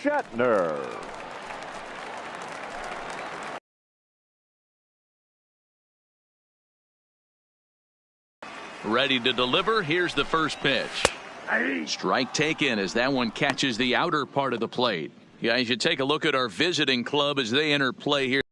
Shatner. Ready to deliver. Here's the first pitch. Strike taken as that one catches the outer part of the plate. Yeah, you should take a look at our visiting club as they enter play here.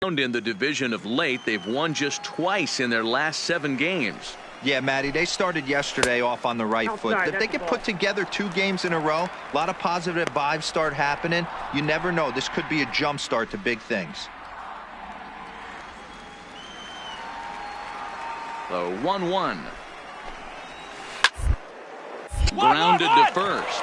In the division of late, they've won just twice in their last 7 games. Yeah, Matty, they started yesterday off on the right foot. If they can put together 2 games in a row, a lot of positive vibes start happening. You never know. This could be a jump start to big things. The 1-1. Grounded to first.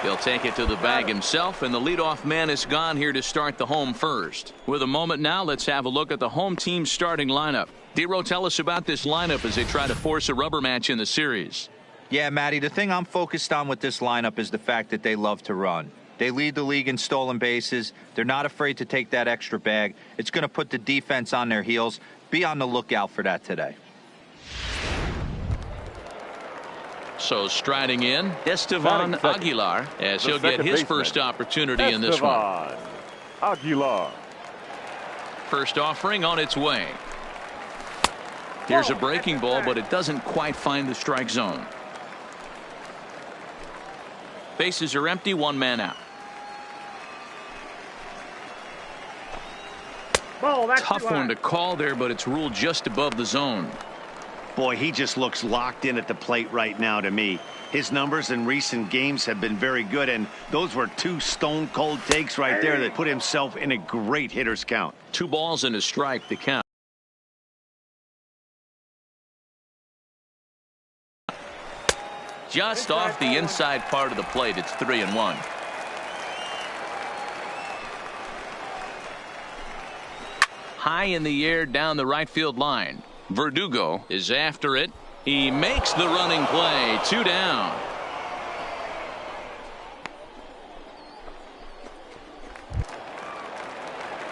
He'll take it to the bag himself, and the leadoff man is gone here to start the home first. With a moment now, let's have a look at the home team's starting lineup. Dero, tell us about this lineup as they try to force a rubber match in the series. Yeah, Matty, the thing I'm focused on with this lineup is the fact that they love to run. They lead the league in stolen bases. They're not afraid to take that extra bag. It's going to put the defense on their heels. Be on the lookout for that today. So striding in, Estevan Aguilar, as he'll get his first opportunity in this one. Aguilar. First offering on its way. Here's a breaking ball, but it doesn't quite find the strike zone. Bases are empty, 1 man out. Tough one to call there, but it's ruled just above the zone. Boy, he just looks locked in at the plate right now to me. His numbers in recent games have been very good, and those were 2 stone-cold takes right there that put himself in a great hitter's count. 2 balls and a strike to count. Just off the inside part of the plate, it's 3-1. High in the air down the right field line. Verdugo is after it. He makes the running play. 2 down.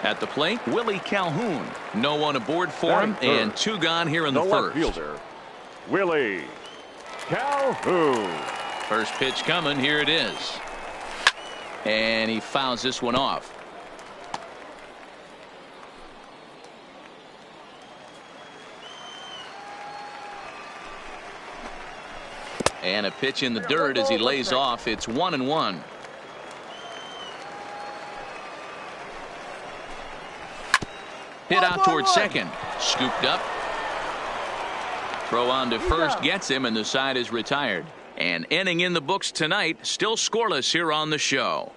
At the plate, Willie Calhoun. No one aboard for him, and 2 gone here in the first. Fielder, Willie Calhoun. First pitch coming. Here it is. And he fouls this one off. And a pitch in the dirt as he lays off. It's 1-1. Hit out towards second. Scooped up. Throw on to first gets him, and the side is retired. And inning in the books tonight, still scoreless here on the show.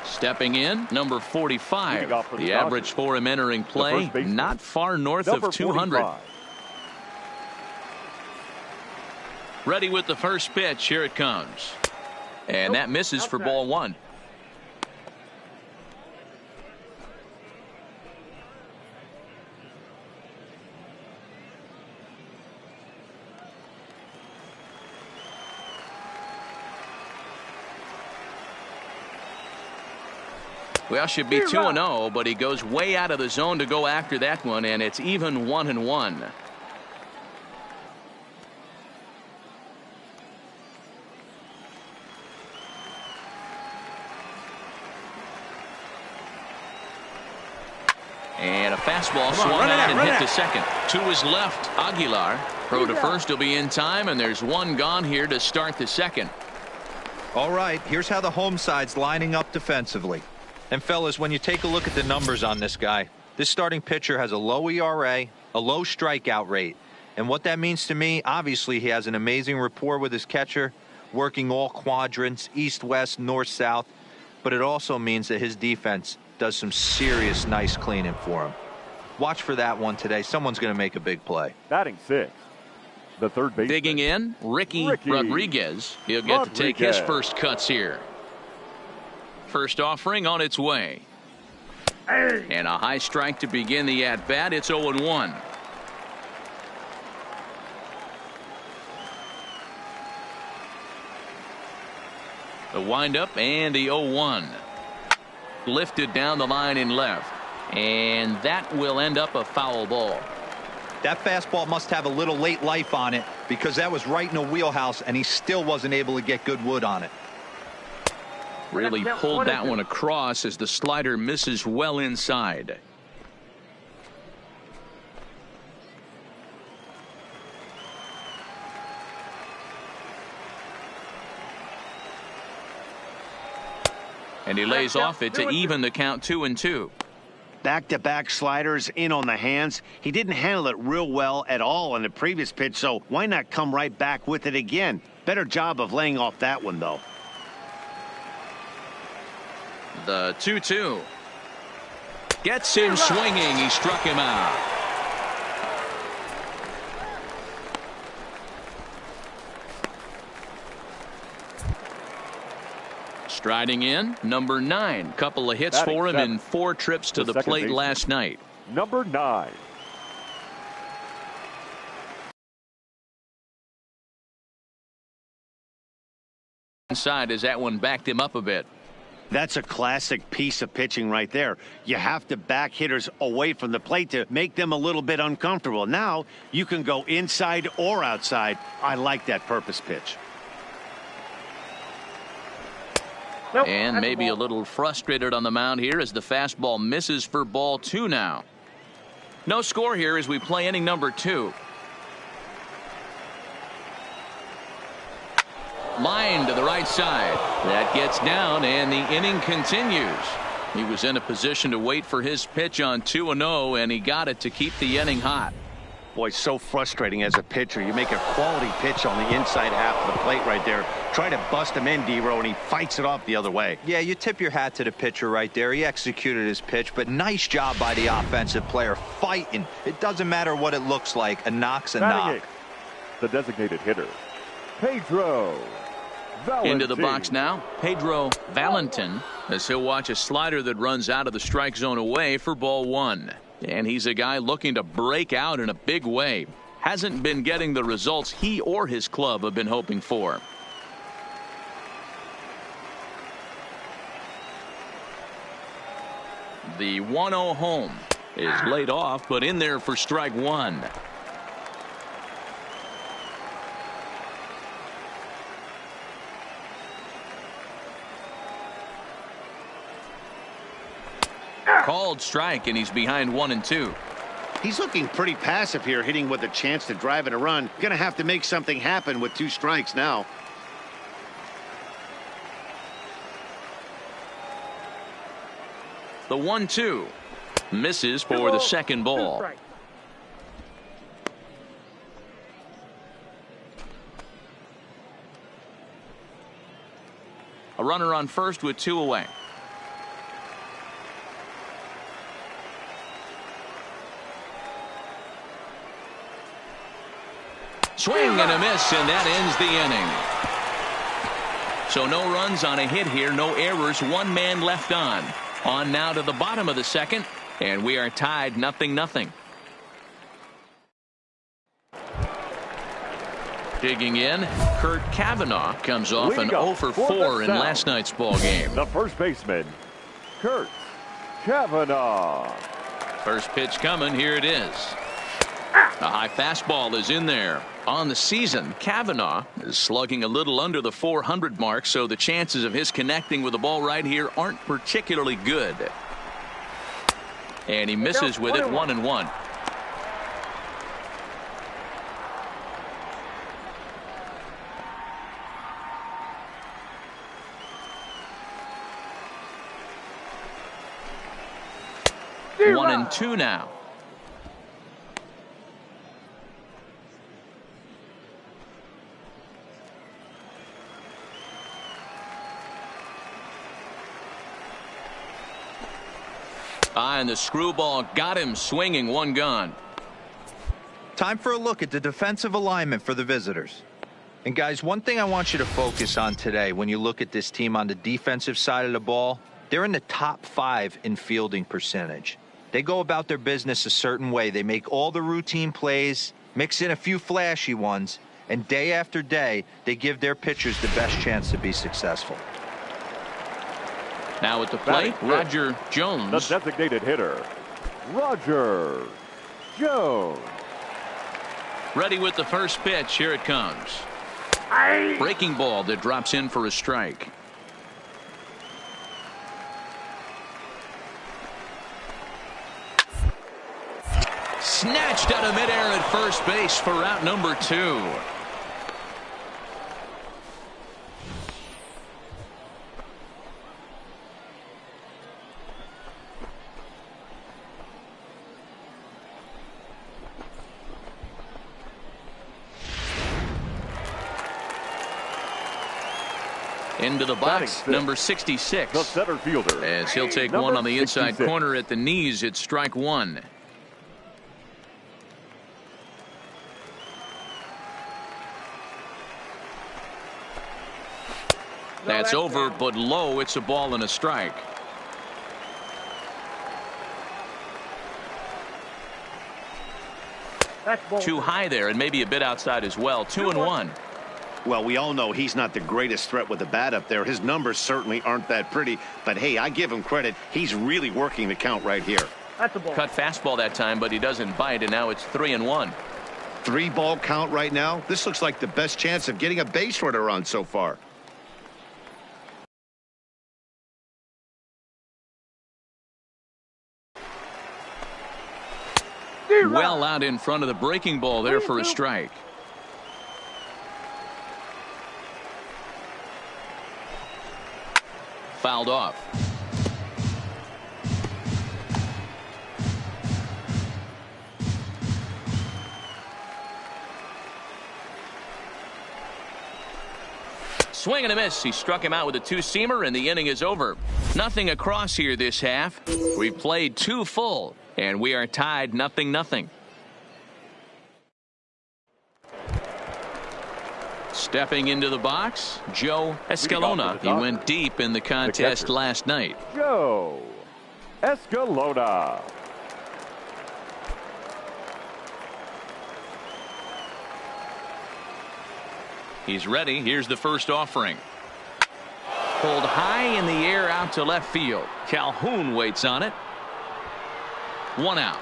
Stepping in, number 45. The average for him entering play, not far north of 200. 45. Ready with the first pitch. Here it comes. And that misses for ball 1. Well, should be 2-0, but he goes way out of the zone to go after that one, and it's even 1-1. And a fastball swung out and hit to second. 2 is left. Aguilar. Throw to first will be in time, and there's 1 gone here to start the second. All right, here's how the home side's lining up defensively. And fellas, when you take a look at the numbers on this guy, this starting pitcher has a low ERA, a low strikeout rate. And what that means to me, obviously he has an amazing rapport with his catcher, working all quadrants, east, west, north, south. But it also means that his defense does some serious nice cleaning for him. Watch for that one today. Someone's going to make a big play. Batting 6. The third baseman. Digging in, Ricky Rodriguez. He'll get to take his first cuts here. First offering on its way. And a high strike to begin the at-bat. It's 0-1. The windup and the 0-1. Lifted down the line in left. And that will end up a foul ball. That fastball must have a little late life on it, because that was right in the wheelhouse and he still wasn't able to get good wood on it. Really pulled that one across as the slider misses well inside. And he lays off it to even the count 2-2. Back-to-back sliders in on the hands. He didn't handle it real well at all on the previous pitch, so why not come right back with it again? Better job of laying off that one, though. The 2-2. Gets him swinging. He struck him out. Striding in, number 9. Couple of hits for him in 4 trips to the plate last night. Number 9. Inside as that one backed him up a bit. That's a classic piece of pitching right there. You have to back hitters away from the plate to make them a little bit uncomfortable. Now you can go inside or outside. I like that purpose pitch. And maybe a little frustrated on the mound here as the fastball misses for ball 2 now. No score here as we play inning number 2. Line to the right side. That gets down and the inning continues. He was in a position to wait for his pitch on 2-0 and he got it to keep the inning hot. Boy, so frustrating as a pitcher. You make a quality pitch on the inside half of the plate right there. Try to bust him in, D-Row, and he fights it off the other way. Yeah, you tip your hat to the pitcher right there. He executed his pitch, but nice job by the offensive player fighting. It doesn't matter what it looks like. A knock's a knock. The designated hitter, Pedro Valentin. Into the box now, Pedro Valentin, as he'll watch a slider that runs out of the strike zone away for ball 1. And he's a guy looking to break out in a big way. Hasn't been getting the results he or his club have been hoping for. The 1-0 home is laid off, but in there for strike 1. Called strike, and he's behind 1-2. He's looking pretty passive here, hitting with a chance to drive in a run. Gonna have to make something happen with 2 strikes now. The 1-2 misses for the second ball. A runner on first with 2 away. Swing and a miss, and that ends the inning. So no runs on a hit here, no errors, 1 man left on. On now to the bottom of the second, and we are tied 0-0. Digging in, Kurt Cavanaugh comes off an 0 for 4 in last night's ball game. The first baseman, Kurt Cavanaugh. First pitch coming, here it is. A high fastball is in there. On the season, Cavanaugh is slugging a little under the 400 mark, so the chances of his connecting with the ball right here aren't particularly good. And he misses with it, 1-1. One and 2 now. And the screwball got him swinging, 1 gone. Time for a look at the defensive alignment for the visitors. And guys, one thing I want you to focus on today when you look at this team on the defensive side of the ball, they're in the top 5 in fielding percentage. They go about their business a certain way. They make all the routine plays, mix in a few flashy ones, and day after day, they give their pitchers the best chance to be successful. Now at the plate, Batting Roger fifth, Jones. the designated hitter, Roger Jones. Ready with the first pitch. Here it comes. Breaking ball that drops in for a strike. Snatched out of midair at first base for out number 2. Into the box, number 66. The center fielder. As he'll take number one on the inside 66. corner at the knees. It's strike 1. That's over, but low. It's a ball and a strike. Too high there, and maybe a bit outside as well. 2-1. Well, we all know he's not the greatest threat with the bat up there. His numbers certainly aren't that pretty. But, hey, I give him credit. He's really working the count right here. That's a ball. Cut fastball that time, but he doesn't bite, and now it's 3-1. 3-ball count right now. This looks like the best chance of getting a base runner on so far. Well out in front of the breaking ball there for a strike. Fouled off. Swing and a miss. He struck him out with a two-seamer, and the inning is over. Nothing across here this half. We've played 2 full, and we are tied 0-0. Stepping into the box, Joe Escalona. He went deep in the contest last night. Joe Escalona. He's ready. Here's the first offering. Pulled high in the air out to left field. Calhoun waits on it. 1 out.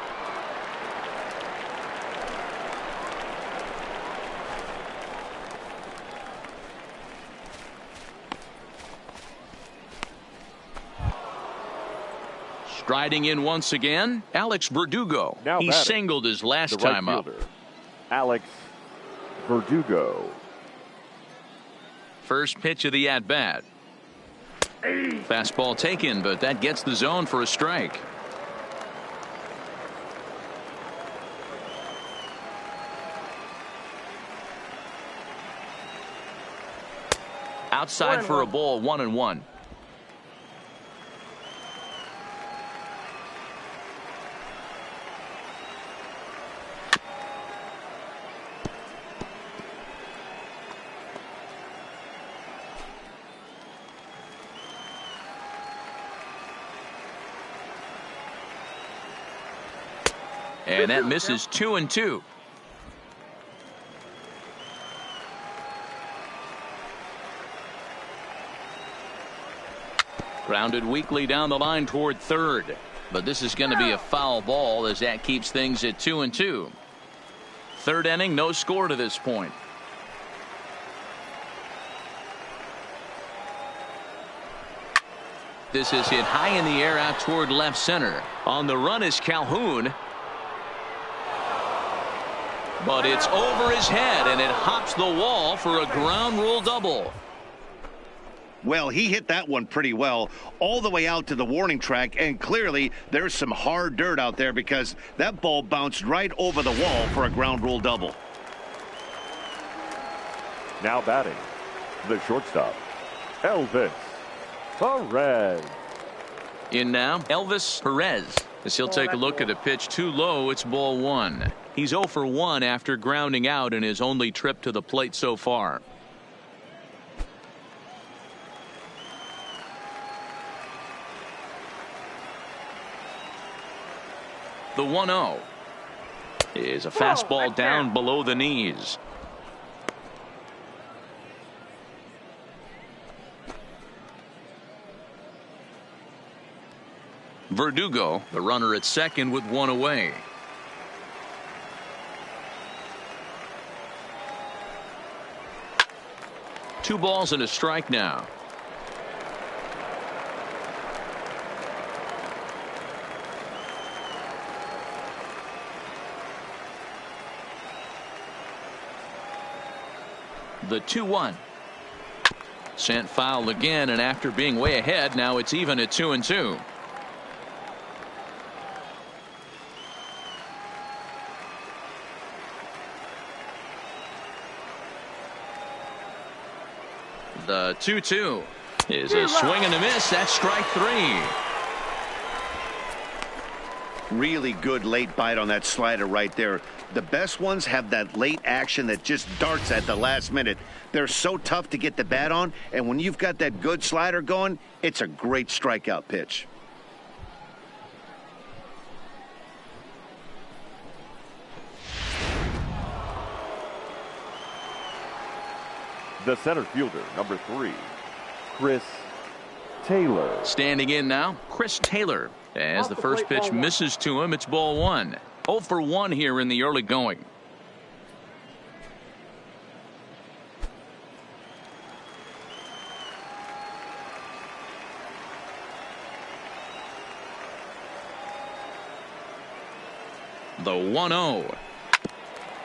Striding in once again, Alex Verdugo. Now he batting, singled his last the right time up. fielder, Alex Verdugo. First pitch of the at-bat. Fastball taken, but that gets the zone for a strike. Outside for a ball, 1-1. And that misses 2-2. Grounded weakly down the line toward third. But this is going to be a foul ball as that keeps things at 2-2. Third inning, no score to this point. This is hit high in the air out toward left center. On the run is Calhoun. But it's over his head, and it hops the wall for a ground rule double. Well, he hit that one pretty well all the way out to the warning track, and clearly there's some hard dirt out there because that ball bounced right over the wall for a ground rule double. Now batting, the shortstop, Elvis Perez. In now, Elvis Perez. As he'll take a look at a pitch too low, it's ball 1. He's 0 for 1 after grounding out in his only trip to the plate so far. The 1-0 is a fastball down below the knees. Verdugo, the runner at second with one away. Two balls and a strike now. The 2-1. Sent foul again, and after being way ahead, now it's even at 2-2. The 2-2 is a swing and a miss. That's strike three. Really good late bite on that slider right there. The best ones have that late action that just darts at the last minute. They're so tough to get the bat on, and when you've got that good slider going, it's a great strikeout pitch. The center fielder, number 3, Chris Taylor. Standing in now, Chris Taylor. As the first pitch misses to him, it's ball one. 0 for 1 here in the early going. The 1-0.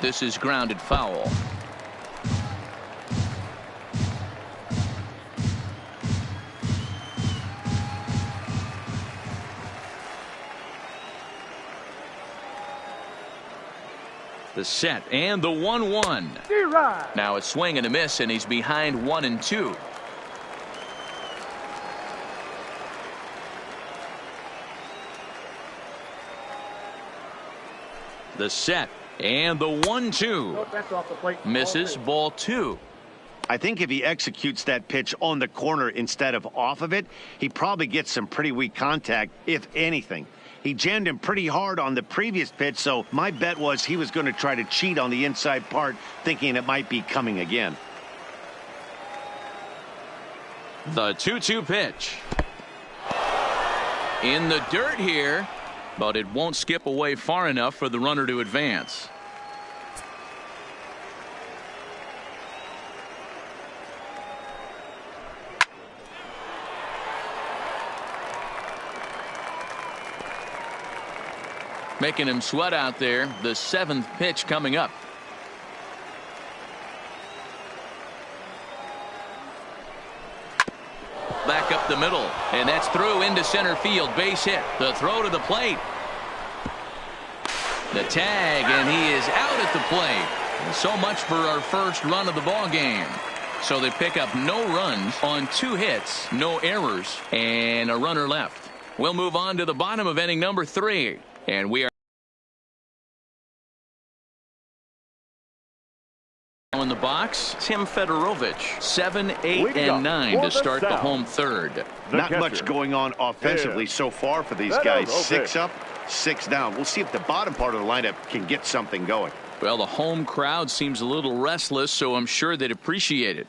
This is grounded foul. The set and the 1-1. Now a swing and a miss, and he's behind 1-2. The set and the 1-2. Misses, ball 2. I think if he executes that pitch on the corner instead of off of it, he probably gets some pretty weak contact, if anything. He jammed him pretty hard on the previous pitch, so my bet was he was going to try to cheat on the inside part, thinking it might be coming again. The 2-2 pitch. In the dirt here, but it won't skip away far enough for the runner to advance. Making him sweat out there. The 7th pitch coming up. Back up the middle, and that's through into center field. Base hit. The throw to the plate. The tag, and he is out at the plate. So much for our first run of the ball game. So they pick up no runs on 2 hits, no errors, and a runner left. We'll move on to the bottom of inning number 3. And we are now in the box. Tim Fedorovich, 7, 8, and 9 to start the home third. Not much going on offensively so far for these guys. 6 up, 6 down. We'll see if the bottom part of the lineup can get something going. Well, the home crowd seems a little restless, so I'm sure they'd appreciate it.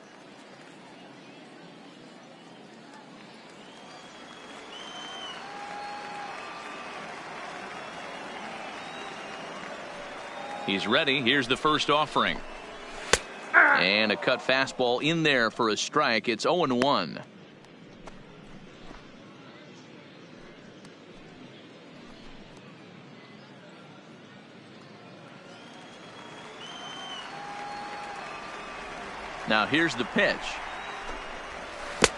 He's ready. Here's the first offering. And a cut fastball in there for a strike. It's 0-1. Now here's the pitch.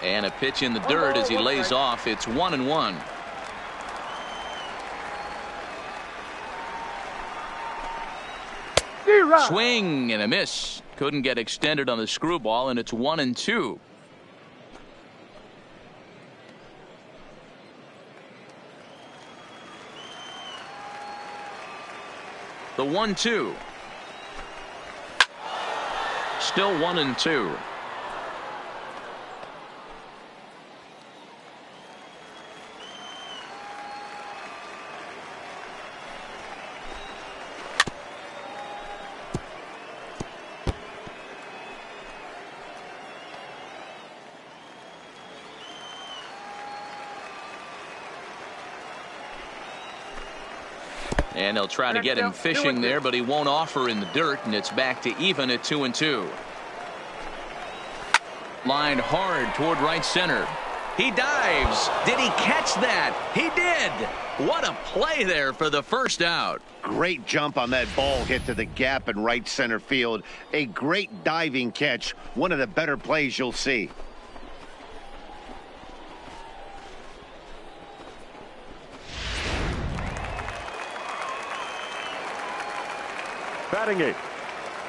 And a pitch in the dirt as he lays off. It's 1-1. Swing and a miss. Couldn't get extended on the screwball, and it's 1-2. The 1-2. Still 1-2. And they'll try to get him fishing there, but he won't offer in the dirt, and it's back to even at 2-2. Lined hard toward right center. He dives. Did he catch that? He did. What a play there for the first out. Great jump on that ball hit to the gap in right center field. A great diving catch. One of the better plays you'll see. Batting eighth,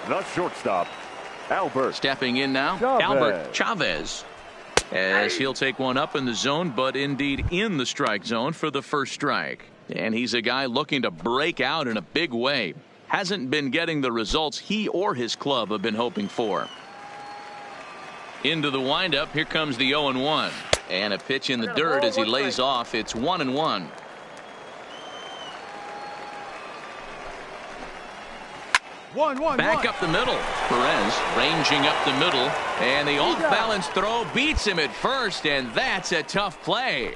the shortstop, Albert. Stepping in now, Chavez. Albert Chavez. As he'll take one up in the zone, but indeed in the strike zone for the first strike. And he's a guy looking to break out in a big way. Hasn't been getting the results he or his club have been hoping for. Into the windup, here comes the 0-1. And a pitch in the dirt as he lays off. It's 1-1. Back up the middle. Perez ranging up the middle. And the off-balance throw beats him at first, and that's a tough play.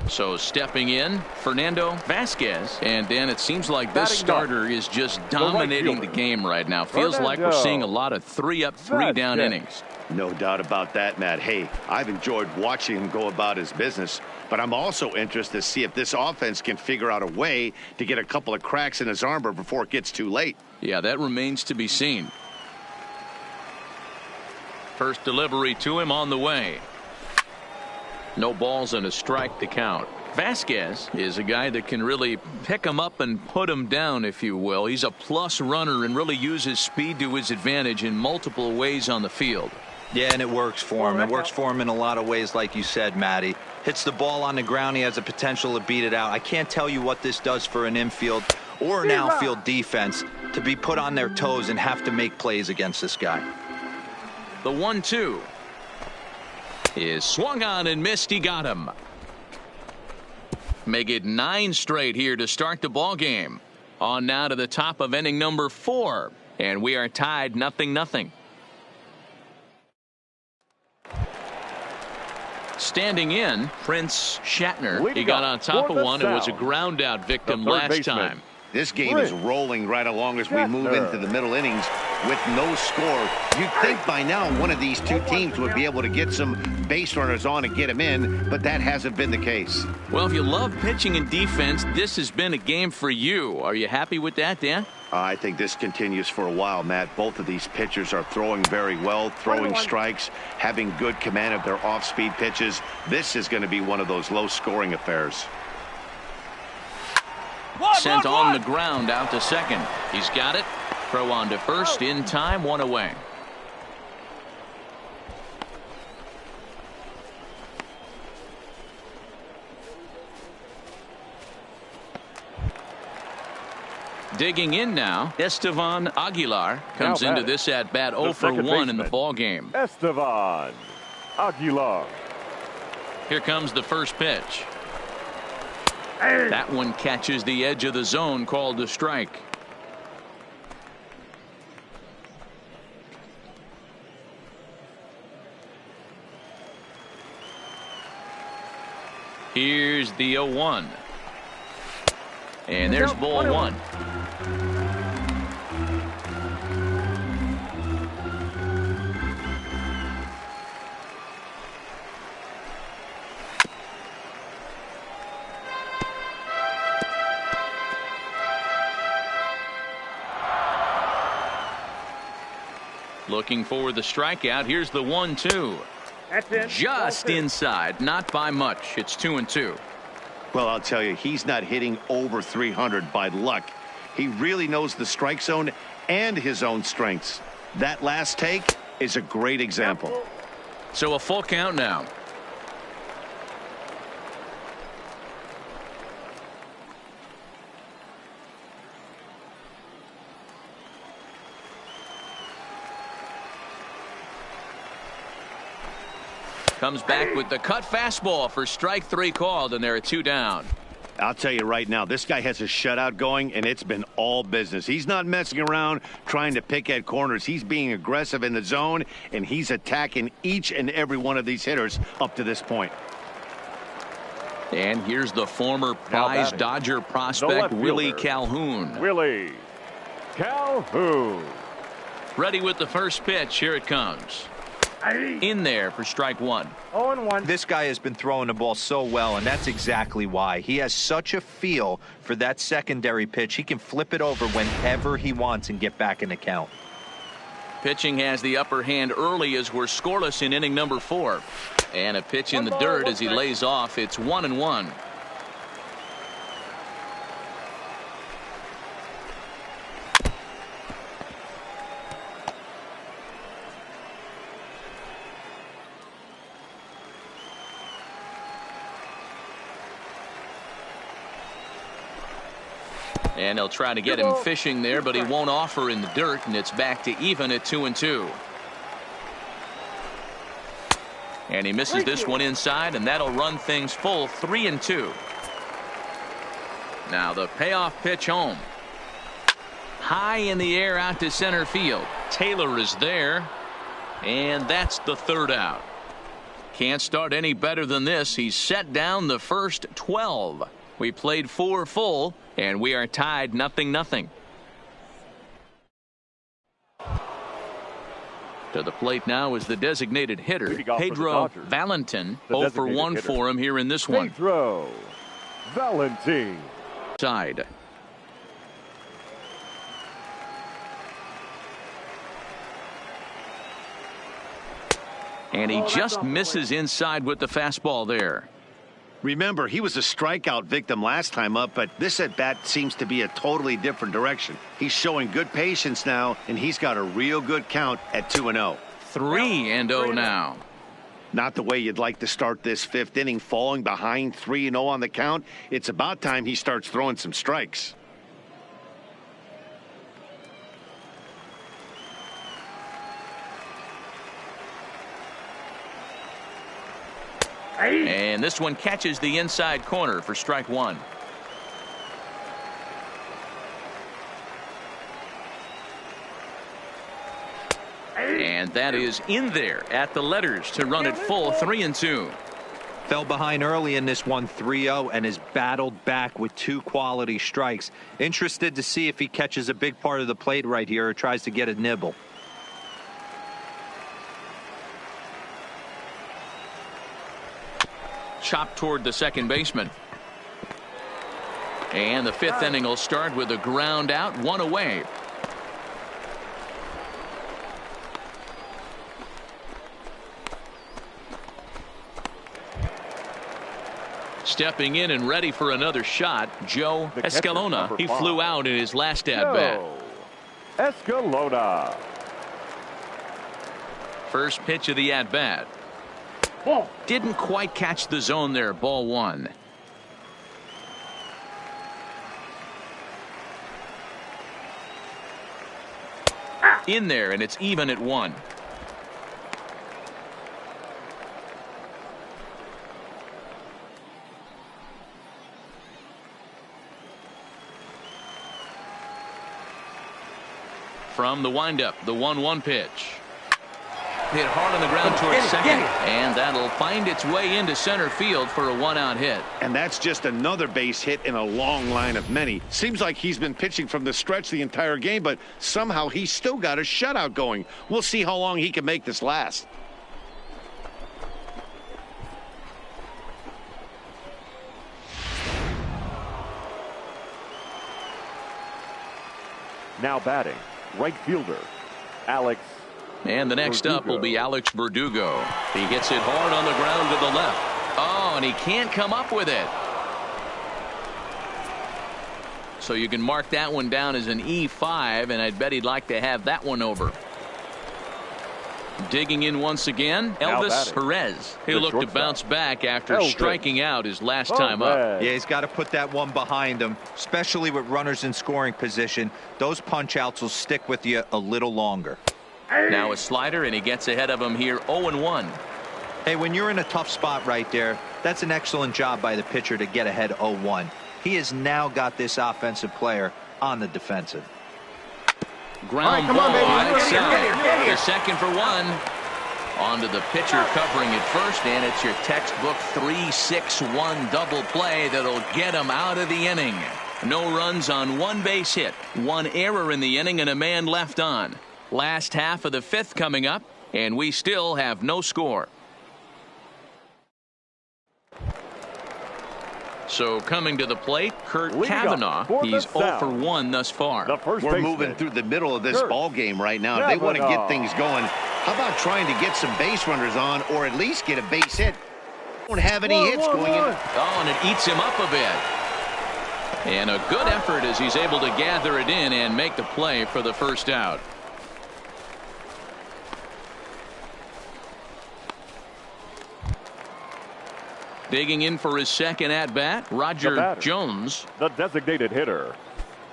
So stepping in, Fernando Vasquez. And Dan, it seems like this starter is just dominating the game right now. Feels like we're seeing a lot of 3-up, 3-down innings. No doubt about that, Matt. Hey, I've enjoyed watching him go about his business, but I'm also interested to see if this offense can figure out a way to get a couple of cracks in his armor before it gets too late. Yeah, that remains to be seen. First delivery to him on the way. No balls and a strike to count. Vasquez is a guy that can really pick him up and put him down, if you will. He's a plus runner and really uses speed to his advantage in multiple ways on the field. Yeah, and it works for him. It works for him in a lot of ways, like you said, Matty. Hits the ball on the ground. He has the potential to beat it out. I can't tell you what this does for an infield or an outfield defense to be put on their toes and have to make plays against this guy. The 1-2 is swung on and missed. He got him. Make it 9 straight here to start the ball game. On now to the top of inning number 4, and we are tied 0-0. Standing in, Prince Shatner. He got on top of one. It was a ground out victim last time. This game is rolling right along as we move into the middle innings with no score. You'd think by now one of these two teams would be able to get some base runners on and get them in, but that hasn't been the case. Well, if you love pitching and defense, this has been a game for you. Are you happy with that, Dan? I think this continues for a while, Matt. Both of these pitchers are throwing very well, throwing strikes, having good command of their off-speed pitches. This is going to be one of those low-scoring affairs. Sent on the ground out to second. He's got it. Throw on to first in time, 1 away. Digging in now, Estevan Aguilar comes into this at bat 0 for 1 in the ball game. Estevan Aguilar. Here comes the first pitch. That one catches the edge of the zone, called a strike. Here's the 0-1. And there's ball 1. Looking for the strikeout. Here's the 1-2. Just inside, not by much. It's 2-2. Well, I'll tell you, he's not hitting over 300 by luck. He really knows the strike zone and his own strengths. That last take is a great example. So a full count now. Comes back with the cut fastball for strike 3 called, and there are 2 down. I'll tell you right now, this guy has a shutout going, and it's been all business. He's not messing around trying to pick at corners. He's being aggressive in the zone, and he's attacking each and every one of these hitters up to this point. And here's the former prize Dodger prospect, Willie Calhoun. Willie Calhoun. Ready with the first pitch. Here it comes. In there for strike one. 0-1. This guy has been throwing the ball so well, and that's exactly why. He has such a feel for that secondary pitch. He can flip it over whenever he wants and get back in the count. Pitching has the upper hand early as we're scoreless in inning number 4. And a pitch in the dirt as he lays off. It's 1-1. And they'll try to get him fishing there, but he won't offer in the dirt, and it's back to even at 2-2. And he misses this one inside, and that'll run things full 3-2. Now the payoff pitch home. High in the air out to center field. Taylor is there, and that's the third out. Can't start any better than this. He's set down the first 12. We played 4 full, and we are tied 0-0. To the plate now is the designated hitter, Pedro Valentin. 0 for 1 for him here in this one. Pedro Valentin. Side. And he just misses inside with the fastball there. Remember, he was a strikeout victim last time up, but this at-bat seems to be a totally different direction. He's showing good patience now, and he's got a real good count at 2-0. 3-0 now. Not the way you'd like to start this 5th inning, falling behind 3-0 on the count. It's about time he starts throwing some strikes. And this one catches the inside corner for strike one. And that is in there at the letters to run it full 3-2. Fell behind early in this one 3-0 and has battled back with 2 quality strikes. Interested to see if he catches a big part of the plate right here or tries to get a nibble. Chopped toward the second baseman. And the 5th inning will start with a ground out, 1 away. Stepping in and ready for another shot, Joe Escalona. He flew out in his last at-bat. Escalona. First pitch of the at-bat. Didn't quite catch the zone there. Ball 1. In there, and it's even at 1. From the windup, the 1-1 pitch. Hit hard on the ground towards second, and that'll find its way into center field for a 1-out hit. And that's just another base hit in a long line of many. Seems like he's been pitching from the stretch the entire game, but somehow he's still got a shutout going. We'll see how long he can make this last. Now batting, right fielder, Alex. And the next up will be Alex Verdugo. He hits it hard on the ground to the left. Oh, and he can't come up with it. So you can mark that one down as an E5, and I'd bet he'd like to have that one over. Digging in once again, Elvis Perez. He'll look to bounce back after striking out his last time up. Yeah, he's got to put that one behind him, especially with runners in scoring position. Those punch outs will stick with you a little longer. Now a slider, and he gets ahead of him here, 0-1. Hey, when you're in a tough spot right there, that's an excellent job by the pitcher to get ahead 0-1. He has now got this offensive player on the defensive. Ground ball outside. The second for one. Onto the pitcher covering it first, and it's your textbook 3-6-1 double play that'll get him out of the inning. No runs on one base hit, one error in the inning, and a man left on. Last half of the fifth coming up, and we still have no score. So coming to the plate, Kurt Cavanaugh. He's 0 for 1 thus far. We're moving through the middle of this ball game right now. They want to get things going. How about trying to get some base runners on, or at least get a base hit? Don't have any hits going in. Oh, and it eats him up a bit. And a good effort as he's able to gather it in and make the play for the first out. Digging in for his second at-bat, Roger Jones. The designated hitter,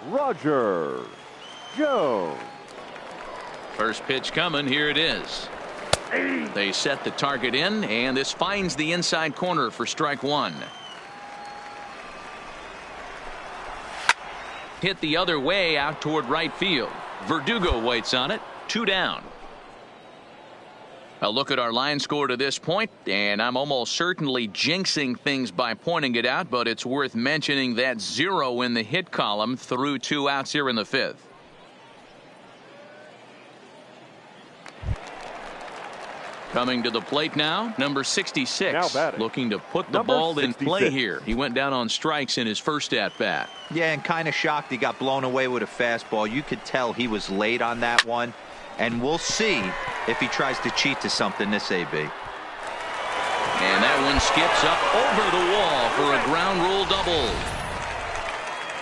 Roger Jones. First pitch coming. Here it is. They set the target in, and this finds the inside corner for strike one. Hit the other way out toward right field. Verdugo waits on it. 2 down. A look at our line score to this point, and I'm almost certainly jinxing things by pointing it out, but it's worth mentioning that 0 in the hit column through 2 outs here in the fifth. Coming to the plate now, number 66, looking to put the ball in play here. He went down on strikes in his first at-bat. Yeah, and kind of shocked he got blown away with a fastball. You could tell he was late on that one. And we'll see if he tries to cheat to something this AB. And that one skips up over the wall for a ground rule double.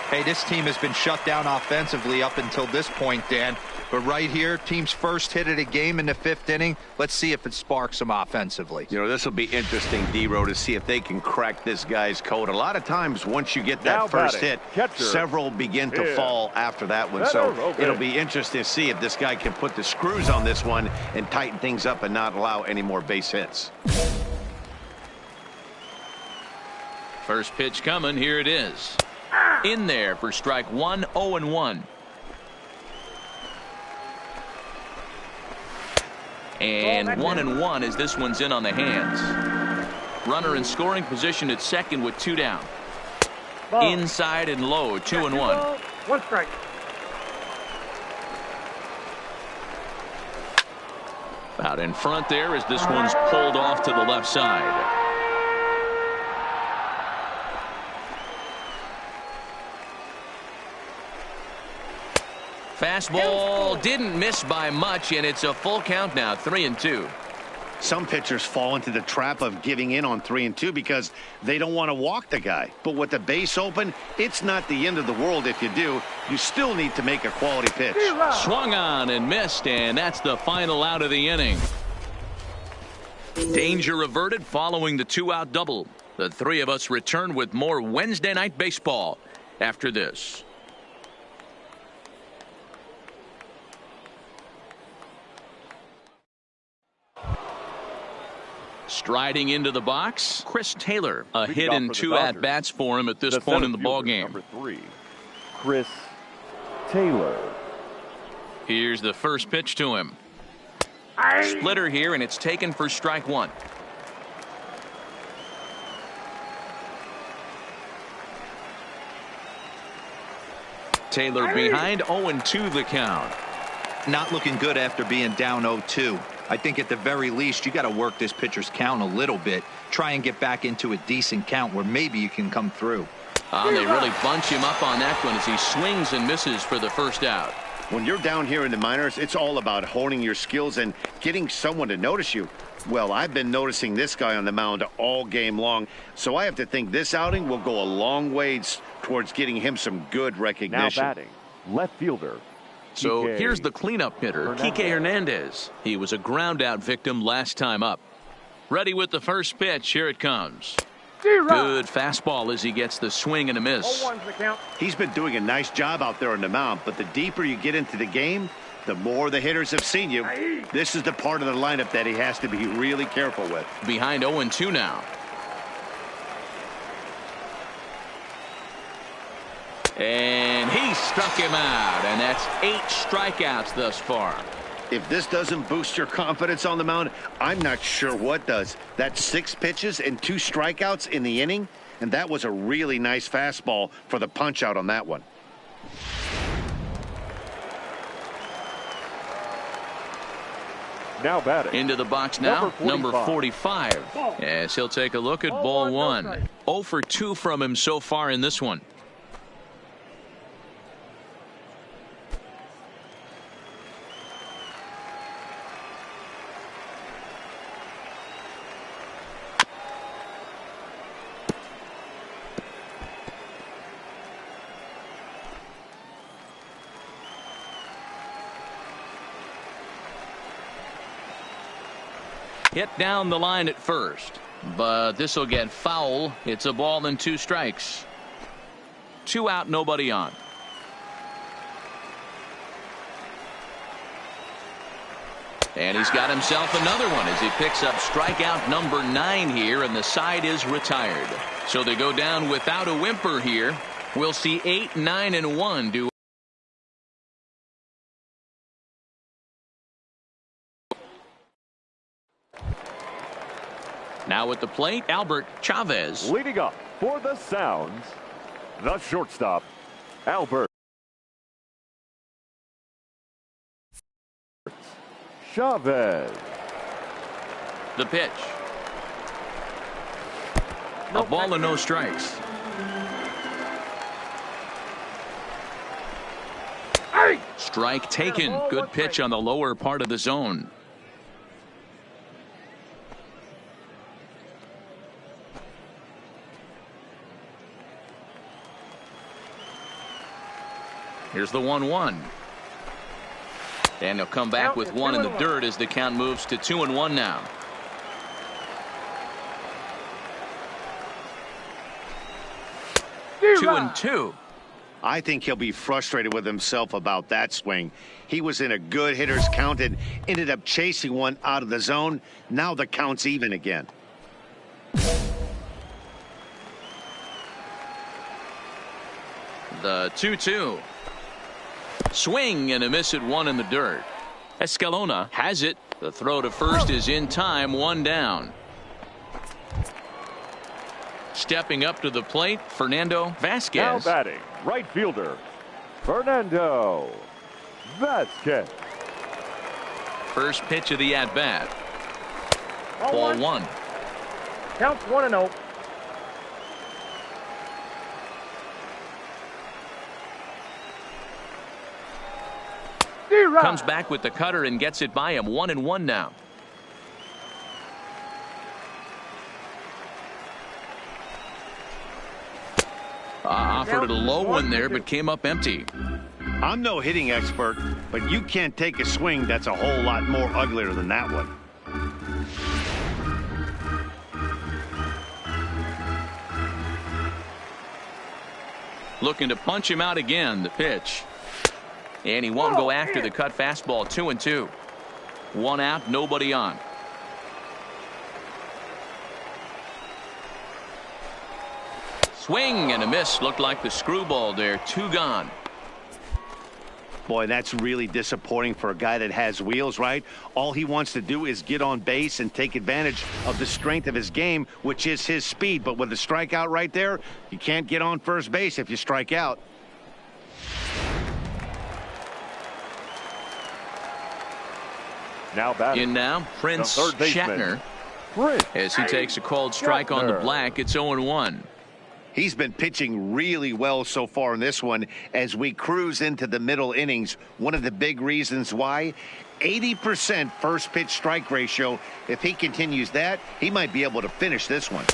Hey, this team has been shut down offensively up until this point, Dan. But right here, team's first hit of the game in the 5th inning. Let's see if it sparks them offensively. You know, this will be interesting, D-Row, to see if they can crack this guy's code. A lot of times, once you get that first hit, several begin to fall after that one. So it'll be interesting to see if this guy can put the screws on this one and tighten things up and not allow any more base hits. First pitch coming. Here it is. In there for strike one. 0-1. And 1-1 as this one's in on the hands. Runner in scoring position at second with 2 down. Inside and low. 2-1. 1 strike. Out in front there as this one's pulled off to the left side. Fastball didn't miss by much, and it's a full count now. 3-2. Some pitchers fall into the trap of giving in on 3-2 because they don't want to walk the guy. But with the base open, it's not the end of the world if you do. You still need to make a quality pitch. Swung on and missed, and that's the final out of the inning. Danger averted following the 2-out double. The three of us return with more Wednesday Night Baseball after this. Striding into the box, Chris Taylor. A hit and 2 at-bats for him at this point in the ballgame. Number 3, Chris Taylor. Here's the first pitch to him. Splitter here, and it's taken for strike one. Taylor behind. 0-2 the count. Not looking good after being down 0-2. I think at the very least you got to work this pitcher's count a little bit. Try and get back into a decent count where maybe you can come through. They really bunch him up on that one as he swings and misses for the first out. When you're down here in the minors, it's all about honing your skills and getting someone to notice you. Well, I've been noticing this guy on the mound all game long, so I have to think this outing will go a long ways towards getting him some good recognition. Now batting, left fielder. So here's the cleanup hitter, Kike Hernandez. He was a ground out victim last time up. Ready with the first pitch. Here it comes. Good fastball as he gets the swing and a miss. He's been doing a nice job out there on the mound, but the deeper you get into the game, the more the hitters have seen you. This is the part of the lineup that he has to be really careful with. Behind 0-2 now. And he struck him out, and that's 8 strikeouts thus far. If this doesn't boost your confidence on the mound, I'm not sure what does. That's 6 pitches and 2 strikeouts in the inning, and that was a really nice fastball for the punch out on that one. Now batting. Into the box now, number 45. Yes, he'll take a look at ball 1. 0 for 2 from him so far in this one. Hit down the line at first, but this will get foul. It's a ball and 2 strikes. 2 out, nobody on. And he's got himself another one as he picks up strikeout number 9 here, and the side is retired. So they go down without a whimper here. We'll see 8, 9, and 1 do. Now at the plate, Albert Chavez. Leading up for the Sounds, the shortstop, Albert Chavez. The pitch. A ball and no strikes. Strike taken. Good pitch on the lower part of the zone. Here's the 1-1. And they'll come back with 1 in the dirt as the count moves to 2-1 now. Two and 2. I think he'll be frustrated with himself about that swing. He was in a good hitter's count and ended up chasing one out of the zone. Now the count's even again. The 2-2. Swing and a miss at 1 in the dirt. Escalona has it. The throw to first is in time, 1 down. Stepping up to the plate, Fernando Vasquez. Now batting, right fielder, Fernando Vasquez. First pitch of the at-bat. Ball 1. Counts 1-0. Comes back with the cutter and gets it by him. 1-1 now. Offered a low one there, but came up empty. I'm no hitting expert, but you can't take a swing that's a whole lot more uglier than that one. Looking to punch him out again. The pitch. And he won't go after the cut fastball. 2-2. 1 out, nobody on. Swing and a miss. Looked like the screwball there. 2 gone. Boy, that's really disappointing for a guy that has wheels, right? All he wants to do is get on base and take advantage of the strength of his game, which is his speed. But with a strikeout right there, you can't get on first base if you strike out. Now batting. In now, Prince Shatner. As he takes a called strike on the black, it's 0-1. He's been pitching really well so far in this one as we cruise into the middle innings. One of the big reasons why, 80% first pitch strike ratio. If he continues that, he might be able to finish this one.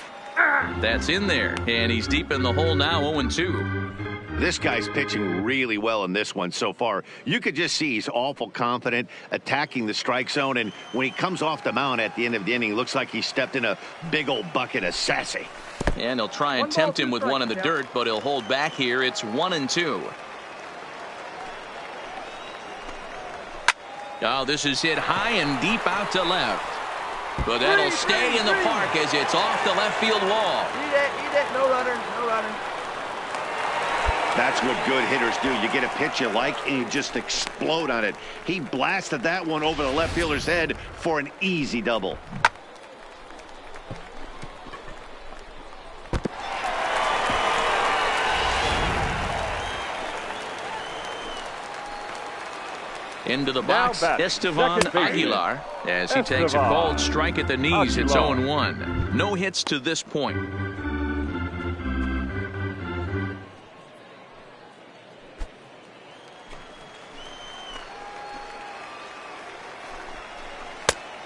That's in there, and he's deep in the hole now. 0-2. This guy's pitching really well in this one so far. You could just see he's awful confident attacking the strike zone, and when he comes off the mound at the end of the inning, looks like he stepped in a big old bucket of sassy. And he'll try and tempt him with 1 in the dirt, but he'll hold back here. It's 1-2. Oh, this is hit high and deep out to left. But that'll stay in the park as it's off the left field wall. Eat it, no runner, no runner. That's what good hitters do. You get a pitch you like, and you just explode on it. He blasted that one over the left fielder's head for an easy double. Into the box, Estevan Aguilar, as he takes a called strike at the knees. It's 0-1. No hits to this point.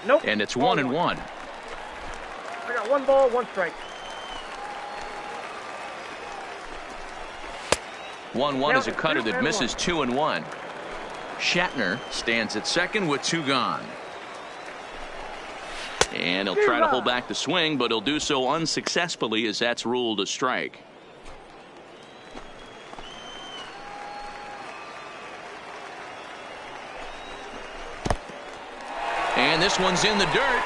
Nope. And it's 1-1. I got 1 ball, 1 strike. 1-1 is a cutter that misses 2-1. Shatner stands at second with 2 gone. And he'll try to hold back the swing, but he'll do so unsuccessfully as that's ruled a strike. And this one's in the dirt.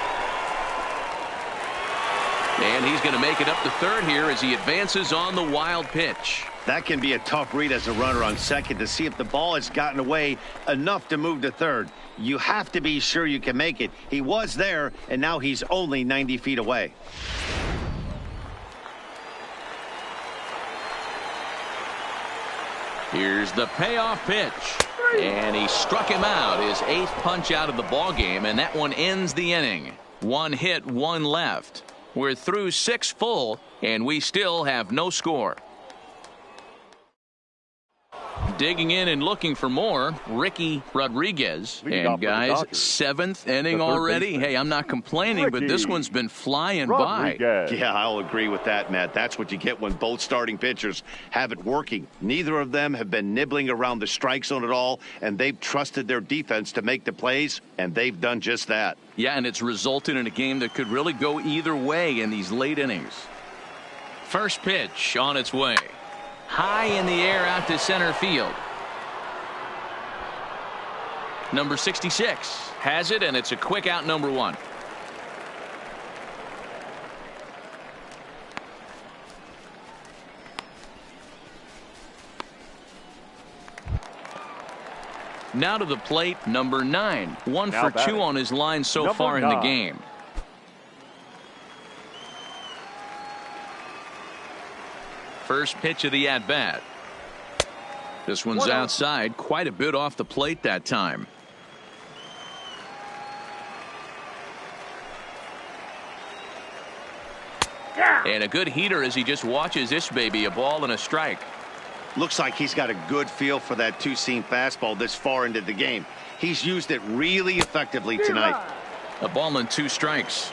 And he's going to make it up to third here as he advances on the wild pitch. That can be a tough read as a runner on second to see if the ball has gotten away enough to move to third. You have to be sure you can make it. He was there, and now he's only 90 feet away. Here's the payoff pitch. And he struck him out, his 8th punch out of the ball game, and that one ends the inning. 1 hit, 1 left. We're through 6 full, and we still have no score. Digging in and looking for more, Ricky Rodriguez. And guys, 7th inning already. Hey, I'm not complaining, but this one's been flying by. Yeah, I'll agree with that, Matt. That's what you get when both starting pitchers have it working. Neither of them have been nibbling around the strike zone at all, and they've trusted their defense to make the plays, and they've done just that. Yeah, and it's resulted in a game that could really go either way in these late innings. First pitch on its way. High in the air out to center field. Number 66 has it, and it's a quick out, number 1. Now to the plate, number 9. 1 for 2 on his line so far in the game. First pitch of the at-bat. This one's outside, quite a bit off the plate that time. And a good heater as he just watches this baby, a ball and a strike. Looks like he's got a good feel for that two-seam fastball this far into the game. He's used it really effectively tonight. A ball and 2 strikes.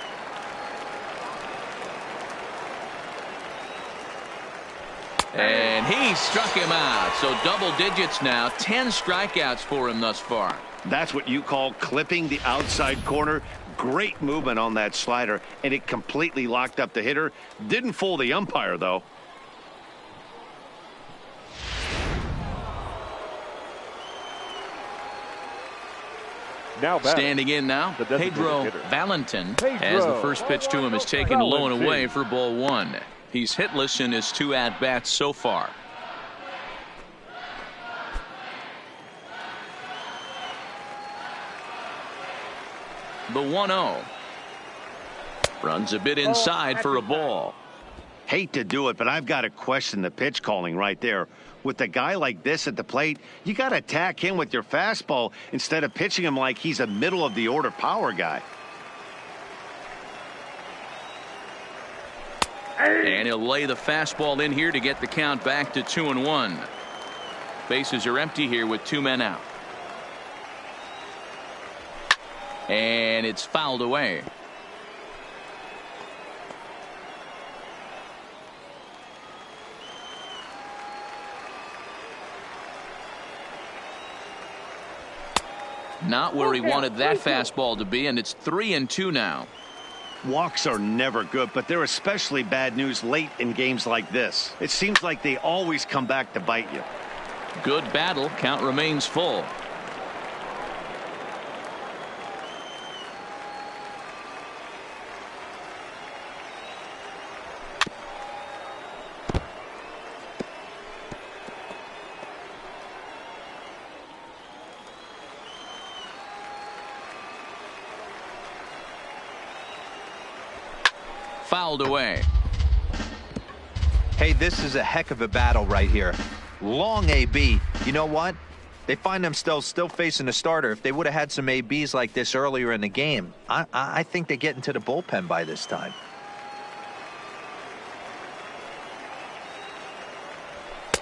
And he struck him out. So double digits now. 10 strikeouts for him thus far. That's what you call clipping the outside corner. Great movement on that slider, and it completely locked up the hitter. Didn't fool the umpire, though. Standing in now, Pedro Valentin, as the first pitch to him is taken low and away for ball 1. He's hitless in his 2 at-bats so far. The 1-0. Runs a bit inside for a ball. Hate to do it, but I've got to question the pitch calling right there. With a guy like this at the plate, you got to attack him with your fastball instead of pitching him like he's a middle-of-the-order power guy. And he'll lay the fastball in here to get the count back to 2-1. Bases are empty here with 2 men out. And it's fouled away. Not where he wanted that fastball to be, and it's 3-2 now. Walks are never good, but they're especially bad news late in games like this. It seems like they always come back to bite you. Good battle. Count remains full. fouled away. Hey, this is a heck of a battle right here. Long AB. You know what? They find themselves still facing a starter. If they would have had some ABs like this earlier in the game, I think they get into the bullpen by this time.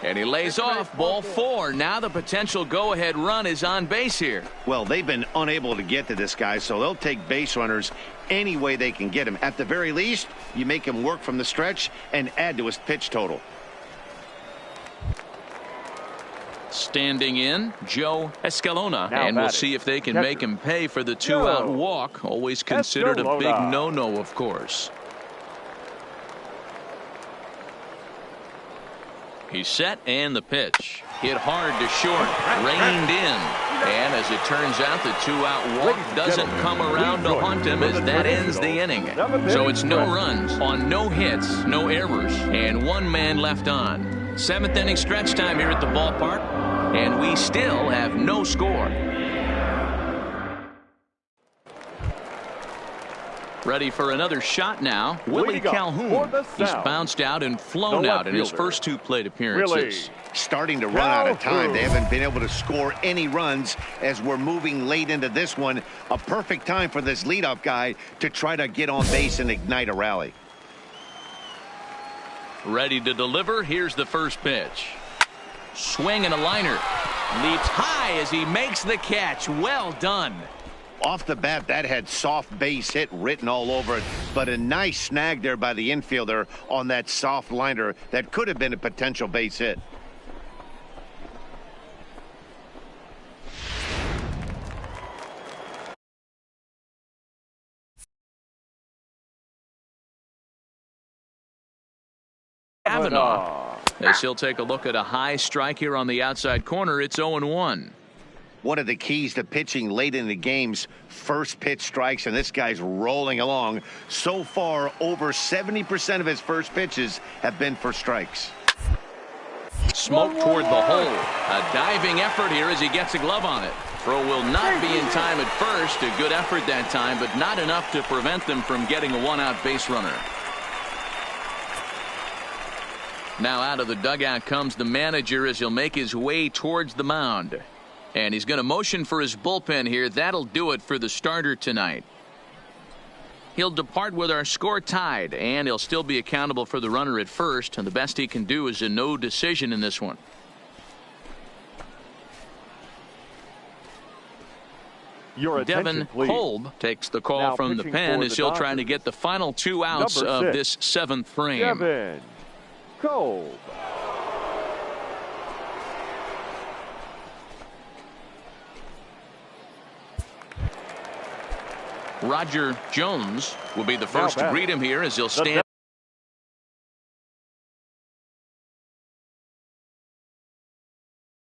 And he lays off ball 4. Now the potential go-ahead run is on base here. Well, they've been unable to get to this guy, so they'll take base runners any way they can get him. At the very least, you make him work from the stretch and add to his pitch total. Standing in, Joe Escalona. Now And we'll batting, see if they can catcher, make him pay for the 2-out Joe walk. Always considered a big Escalona. no-no, of course. He's set, and the pitch. Hit hard to short. Reined in. And as it turns out, the 2-out walk doesn't come around to haunt him as that ends the inning. So it's no runs on no hits, no errors, and 1 man left on. 7th inning stretch time here at the ballpark, and we still have no score. Ready for another shot now. Willie Calhoun. He's bounced out and flown out in his first 2 plate appearances. Starting to run out of time. They haven't been able to score any runs as we're moving late into this one. A perfect time for this leadoff guy to try to get on base and ignite a rally. Ready to deliver. Here's the first pitch. Swing and a liner. Leaps high as he makes the catch. Well done. Off the bat, that had soft base hit written all over it, but a nice snag there by the infielder on that soft liner that could have been a potential base hit. Kavanaugh, as he'll take a look at a high strike here on the outside corner. It's 0-1. One of the keys to pitching late in the game's first pitch strikes, and this guy's rolling along. So far, over 70% of his first pitches have been for strikes. Smoke toward the hole. A diving effort here as he gets a glove on it. Throw will not be in time at first. A good effort that time, but not enough to prevent them from getting a 1-out base runner. Now out of the dugout comes the manager as he'll make his way towards the mound. And he's going to motion for his bullpen here. That'll do it for the starter tonight. He'll depart with our score tied, and he'll still be accountable for the runner at first. And the best he can do is a no decision in this one. Devin Kolb takes the call from the pen as he'll try to get the final 2 outs of this 7th frame. Devin Kolb. Roger Jones will be the first to greet him here as he'll stand